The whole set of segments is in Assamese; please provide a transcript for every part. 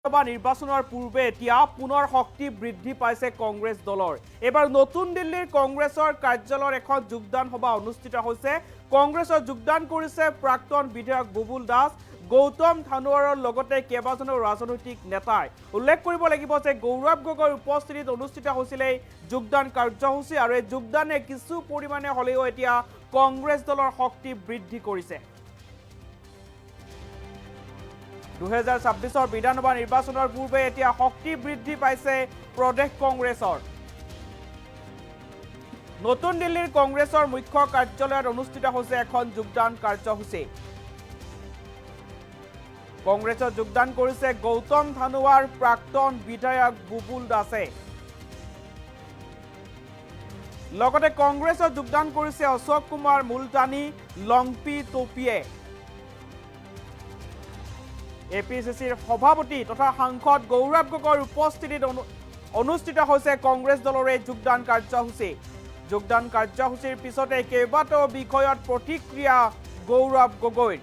লোকসভা নিৰ্বাচনৰ পূৰ্বে এতিয়া পুনৰ শক্তি বৃদ্ধি পাইছে কংগ্ৰেছ দলৰ। এবাৰ নতুন দিল্লীৰ কংগ্ৰেছৰ কাৰ্যালয়ৰ এখন যোগদান সভা অনুষ্ঠিত হৈছে। কংগ্ৰেছৰ যোগদান কৰিছে প্ৰাক্তন বিধায়ক বুবুল দাস, গৌতম ধানোৱাৰৰ লগতে কেইবাজনো ৰাজনৈতিক নেতাই। উল্লেখ কৰিব লাগিব যে গৌৰৱ গগৈৰ উপস্থিতিত অনুষ্ঠিত হৈছিল এই যোগদান কাৰ্যসূচী আৰু এই যোগদানে কিছু পৰিমাণে হ'লেও এতিয়া কংগ্ৰেছ দলৰ শক্তি বৃদ্ধি কৰিছে। 2026 বিধানসভা নিৰ্বাচনৰ পূৰ্বে এতিয়া শক্তি বৃদ্ধি পাইছে প্ৰদেশ কংগ্ৰেছৰ। নতুন দিল্লীৰ কংগ্ৰেছৰ মুখ্য কাৰ্যালয়ত অনুষ্ঠিত হৈছে এখন যোগদান কাৰ্যসূচী। কংগ্ৰেছত যোগদান কৰিছে গৌতম ধানোৱাৰ, প্ৰাক্তন বিধায়ক বুবুল দাসে। লগতে কংগ্ৰেছত যোগদান কৰিছে অশোক কুমাৰ মুলতানী, লংপি টোপিয়ে। এপিচিচিৰ সভাপতি তথা সাংসদ গৌৰৱ গগৈৰ উপস্থিতিত অনুষ্ঠিত হৈছে কংগ্ৰেছ দলৰ এই যোগদান কাৰ্যসূচী। যোগদান কাৰ্যসূচীৰ পিছতে কেইবাটাও বিষয়ত প্ৰতিক্ৰিয়া গৌৰৱ গগৈৰ।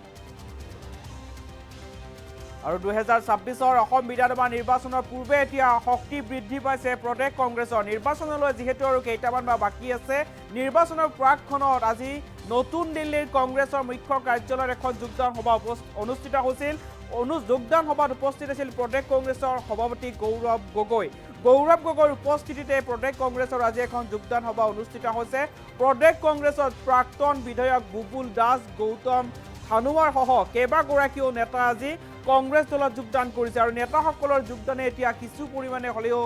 আৰু 2026 অসম বিধানসভা নিৰ্বাচনৰ পূৰ্বে এতিয়া শক্তি বৃদ্ধি পাইছে প্ৰদেশ কংগ্ৰেছৰ। নিৰ্বাচনলৈ যিহেতু আৰু কেইটামান মাহ বাকী আছে, নিৰ্বাচনৰ প্ৰাকখনত আজি নতুন দিল্লীৰ কংগ্ৰেছৰ মুখ্য কাৰ্যালয়ত এখন যোগদান সভা অনুষ্ঠিত হৈছিল। যোগদান সভাত উপস্থিত আছিল প্ৰদেশ কংগ্ৰেছৰ সভাপতি গৌৰৱ গগৈ। গৌৰৱ গগৈৰ উপস্থিতিতে প্ৰদেশ কংগ্ৰেছৰ আজি এখন যোগদান সভা অনুষ্ঠিত হৈছে। প্ৰদেশ কংগ্ৰেছৰ প্ৰাক্তন বিধায়ক বুবুল দাস, গৌতম ধানোৱাৰ সহ কেইবাগৰাকীও নেতা আজি কংগ্ৰেছ দলত যোগদান কৰিছে আৰু নেতাসকলৰ যোগদানে এতিয়া কিছু পৰিমাণে হ'লেও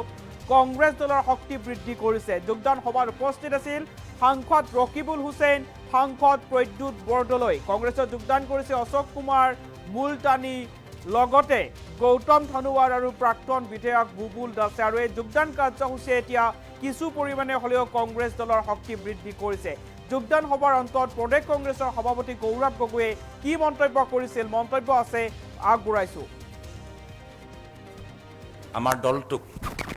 কংগ্ৰেছ দলৰ শক্তি বৃদ্ধি কৰিছে। যোগদান সভাত উপস্থিত আছিল সাংসদ ৰকিবুল হুছেইন, সাংসদ প্ৰদ্যুৎ বৰদলৈ। কংগ্ৰেছত যোগদান কৰিছে অশোক কুমাৰ মুলতানী, লগতে গৌতম ধানোৱাৰ আৰু প্ৰাক্তন বিধায়ক বুবুল দাসে। আৰু এই যোগদান কাৰ্যসূচীয়ে এতিয়া কিছু পৰিমাণে হ'লেও কংগ্ৰেছ দলৰ শক্তি বৃদ্ধি কৰিছে। যোগদান সভাৰ অন্তত প্ৰদেশ কংগ্ৰেছৰ সভাপতি গৌৰৱ গগৈয়ে কি মন্তব্য কৰিছিল, মন্তব্য আছে আগবঢ়াইছো। আমাৰ দলটোক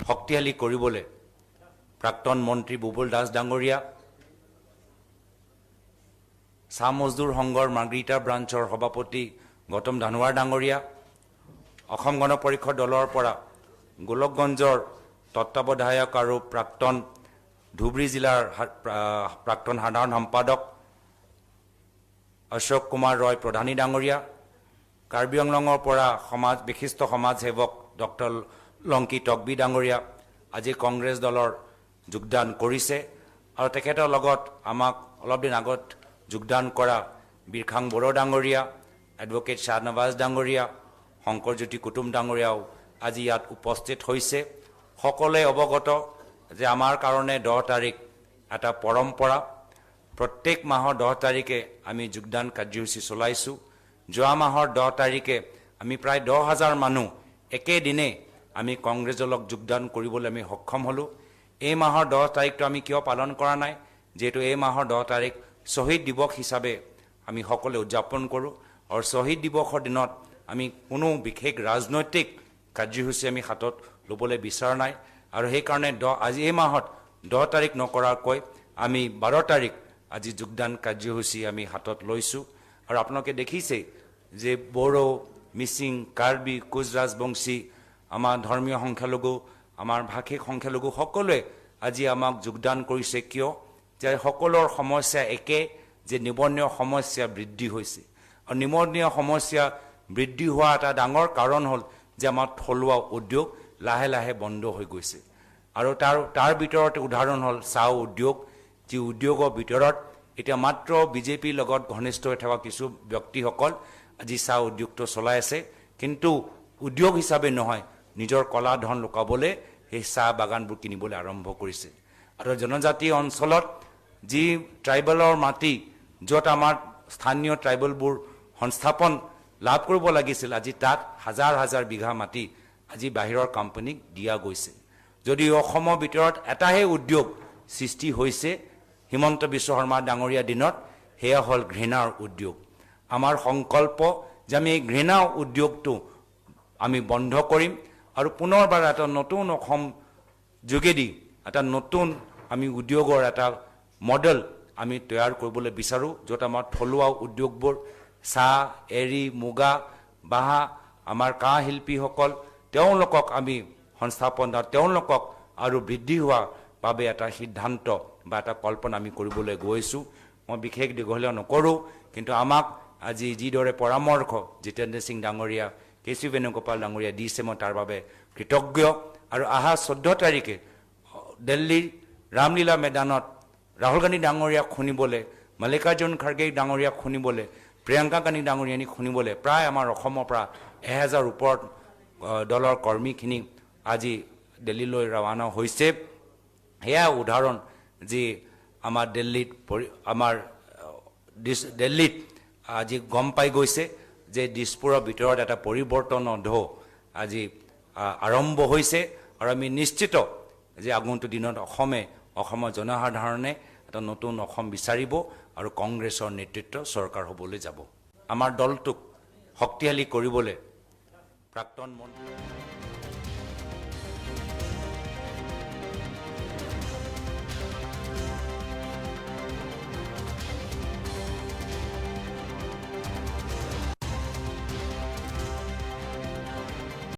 শক্তিশালী কৰিবলৈ প্ৰাক্তন মন্ত্ৰী বুবুল দাস ডাঙৰীয়া, চাহ মজদুৰ সংঘৰ মাৰ্গ্ৰিটা ব্ৰাঞ্চৰ সভাপতি গৌতম ধানোৱাৰ ডাঙৰীয়া, অসম গণ পৰিষদ দলৰ পৰা গোলকগঞ্জৰ তত্ত্বাৱধায়ক আৰু প্ৰাক্তন ধুবুৰী জিলাৰ প্ৰাক্তন সাধাৰণ সম্পাদক অশোক কুমাৰ ৰয় প্ৰধানী ডাঙৰীয়া, কাৰ্বি আংলঙৰ পৰা বিশিষ্ট সমাজসেৱক ডক্টৰ লংকি টকবি ডাঙৰীয়া আজি কংগ্ৰেছ দলৰ যোগদান কৰিছে। আৰু তেখেতৰ লগত আমাক অলপ দিন আগত যোগদান কৰা বীৰখাং বড়ো ডাঙৰীয়া, এডভোকেট শ্বাহনৱাজ ডাঙৰীয়া, শংকৰজ্যোতি কুটুম ডাঙৰীয়াও আজি ইয়াত উপস্থিত হৈছে। সকলোৱে অৱগত যে আমাৰ কাৰণে 10 তাৰিখ এটা পৰম্পৰা। প্ৰত্যেক মাহৰ 10 তাৰিখে আমি যোগদান কাৰ্যসূচী চলাইছোঁ। যোৱা মাহৰ 10 তাৰিখে আমি প্ৰায় 10,000 মানুহ একেদিনে আমি কংগ্ৰেছ দলক যোগদান কৰিবলৈ আমি সক্ষম হ'লোঁ। এই মাহৰ 10 তাৰিখটো আমি কিয় পালন কৰা নাই? যিহেতু এই মাহৰ 10 তাৰিখ শ্বহীদ দিৱস হিচাপে আমি সকলোৱে উদযাপন কৰোঁ আৰু শ্বহীদ দিৱসৰ দিনত আমি কোনো বিশেষ ৰাজনৈতিক কাৰ্যসূচী আমি হাতত ল'বলৈ বিচৰা নাই আৰু সেইকাৰণে আজি এই মাহত 10 তাৰিখ নকৰাকৈ আমি 12 তাৰিখ আজি যোগদান কাৰ্যসূচী আমি হাতত লৈছোঁ। আৰু আপোনালোকে দেখিছে যে বড়ো, মিচিং, কাৰ্বি, কোচ ৰাজবংশী, আমাৰ ধৰ্মীয় সংখ্যালঘু, আমাৰ ভাষিক সংখ্যালঘু সকলোৱে আজি আমাক যোগদান কৰিছে। কিয়? যে সকলোৰ সমস্যা একে, যে নিবনুৱা সমস্যা বৃদ্ধি হৈছে। আৰু নিবনুৱা সমস্যা বৃদ্ধি হোৱা এটা ডাঙৰ কাৰণ হ'ল যে আমাৰ থলুৱা উদ্যোগ লাহে লাহে বন্ধ হৈ গৈছে। আৰু তাৰ ভিতৰতে উদাহৰণ হ'ল চাহ উদ্যোগ, যি উদ্যোগৰ ভিতৰত এতিয়া মাত্ৰ বিজেপিৰ লগত ঘনিষ্ঠ হৈ থকা কিছু ব্যক্তিসকল আজি চাহ উদ্যোগটো চলাই আছে, কিন্তু উদ্যোগ হিচাপে নহয়, নিজৰ কলা ধন লুকাবলৈ সেই চাহ বাগানবোৰ কিনিবলৈ আৰম্ভ কৰিছে। আৰু জনজাতীয় অঞ্চলত যি ট্ৰাইবেলৰ মাটি, য'ত আমাৰ স্থানীয় ট্ৰাইবেলবোৰ সংস্থাপন লাভ কৰিব লাগিছিল, আজি তাত হাজাৰ হাজাৰ বিঘা মাটি আজি বাহিৰৰ কোম্পানীক দিয়া গৈছে। যদিও অসমৰ ভিতৰত এটাহে উদ্যোগ সৃষ্টি হৈছে হিমন্ত বিশ্ব শৰ্মা ডাঙৰীয়াৰ দিনত, সেয়া হ'ল ঘৃণাৰ উদ্যোগ। আমাৰ সংকল্প যে আমি এই ঘৃণা উদ্যোগটো আমি বন্ধ কৰিম আৰু পুনৰবাৰ এটা নতুন অসম যোগেদি এটা নতুন আমি উদ্যোগৰ এটা মডেল আমি তৈয়াৰ কৰিবলৈ বিচাৰোঁ, য'ত আমাৰ থলুৱা উদ্যোগবোৰ চাহ, এৰী, মুগা, বাঁহ, আমাৰ কাঁহ শিল্পীসকল, তেওঁলোকক আমি সংস্থাপন তেওঁলোকক আৰু বৃদ্ধি হোৱাৰ বাবে এটা সিদ্ধান্ত বা এটা কল্পনা আমি কৰিবলৈ গৈছোঁ। মই বিশেষ দীঘলীয়া নকৰোঁ, কিন্তু আমাক আজি যিদৰে পৰামৰ্শ জিতেন্দ্ৰ সিং ডাঙৰীয়া, কেচি বেণুগোপাল ডাঙৰীয়া দিছে, মই তাৰ বাবে কৃতজ্ঞ। আৰু অহা 14 তাৰিখে দিল্লীৰ ৰামলীলা ময়দানত ৰাহুল গান্ধী ডাঙৰীয়াক শুনিবলৈ, মল্লিকাৰ্জুন খাৰ্গে ডাঙৰীয়াক শুনিবলৈ, প্ৰিয়ংকা গান্ধী ডাঙৰীয়ানীক শুনিবলৈ প্ৰায় আমাৰ অসমৰ পৰা 1000 ওপৰত দলৰ কৰ্মীখিনি আজি দিল্লীলৈ ৰাওনা হৈছে। সেয়া উদাহৰণ যি আমাৰ দিল্লীত আজি গম পাই গৈছে যে দিছপুৰৰ ভিতৰত এটা পৰিৱৰ্তনৰ ঢৌ আজি আৰম্ভ হৈছে। আৰু আমি নিশ্চিত যে আগন্তুক দিনত অসমৰ জনসাধাৰণে এটা নতুন অসম বিচাৰিব আৰু কংগ্ৰেছৰ নেতৃত্ব চৰকাৰ হ'বলৈ যাব। আমাৰ দলটোক শক্তিশালী কৰিবলৈ প্ৰাক্তন মন্ত্ৰী